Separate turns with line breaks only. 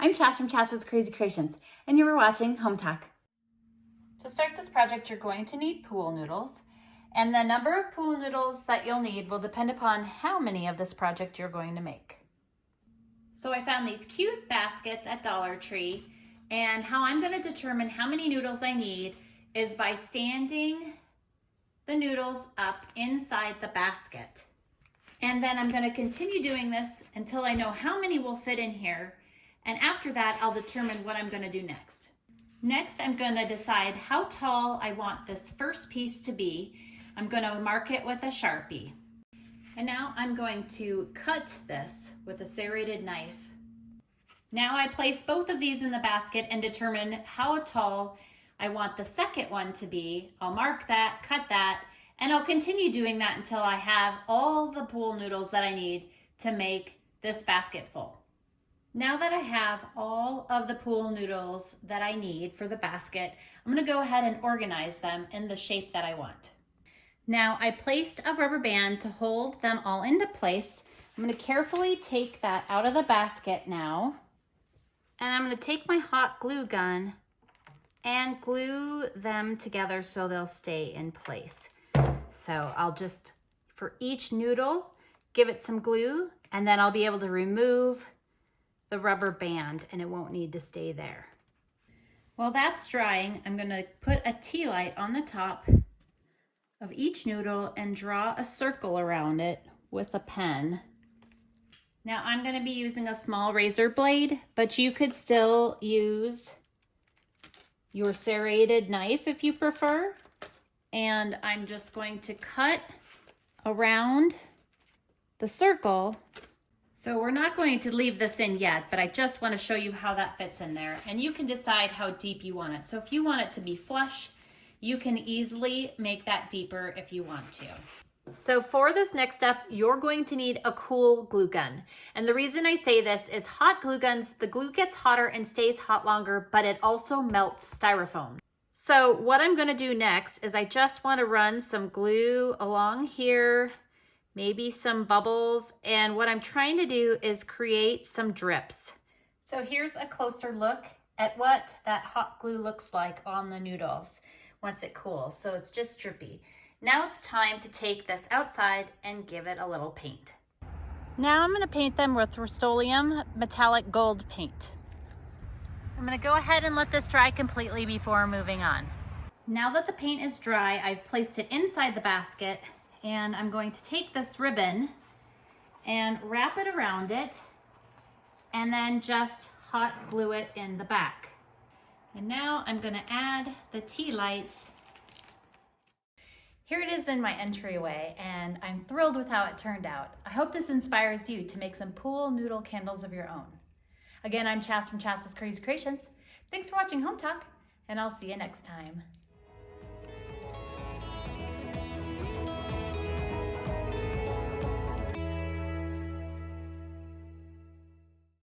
I'm Chas from Chas's Crazy Creations, and you were watching Hometalk. To start this project, you're going to need pool noodles, and the number of pool noodles that you'll need will depend upon how many of this project you're going to make. So I found these cute baskets at Dollar Tree, and how I'm going to determine how many noodles I need is by standing the noodles up inside the basket. And then I'm going to continue doing this until I know how many will fit in here. And after that, I'll determine what I'm going to do next. Next, I'm going to decide how tall I want this first piece to be. I'm going to mark it with a Sharpie. And now I'm going to cut this with a serrated knife. Now I place both of these in the basket and determine how tall I want the second one to be. I'll mark that, cut that, and I'll continue doing that until I have all the pool noodles that I need to make this basket full. Now that I have all of the pool noodles that I need for the basket, I'm gonna go ahead and organize them in the shape that I want. Now I placed a rubber band to hold them all into place. I'm gonna carefully take that out of the basket now, and I'm gonna take my hot glue gun and glue them together so they'll stay in place. So I'll just, for each noodle, give it some glue, and then I'll be able to remove the rubber band and it won't need to stay there. While that's drying, I'm gonna put a tea light on the top of each noodle and draw a circle around it with a pen. Now I'm gonna be using a small razor blade, but you could still use your serrated knife if you prefer. And I'm just going to cut around the circle. So we're not going to leave this in yet, but I just want to show you how that fits in there. And you can decide how deep you want it. So if you want it to be flush, you can easily make that deeper if you want to. So for this next step, you're going to need a cool glue gun. And the reason I say this is hot glue guns, the glue gets hotter and stays hot longer, but it also melts styrofoam. So what I'm gonna do next is I just wanna run some glue along here, maybe some bubbles, and what I'm trying to do is create some drips. So here's a closer look at what that hot glue looks like on the noodles once it cools. So it's just drippy. Now it's time to take this outside and give it a little paint. Now I'm gonna paint them with Rust-Oleum metallic gold paint. I'm gonna go ahead and let this dry completely before moving on. Now that the paint is dry, I've placed it inside the basket, and I'm going to take this ribbon and wrap it around it and then just hot glue it in the back. And now I'm gonna add the tea lights. Here it is in my entryway, and I'm thrilled with how it turned out. I hope this inspires you to make some pool noodle candles of your own. Again, I'm Chas from Chas's Crazy Creations. Thanks for watching Hometalk, and I'll see you next time.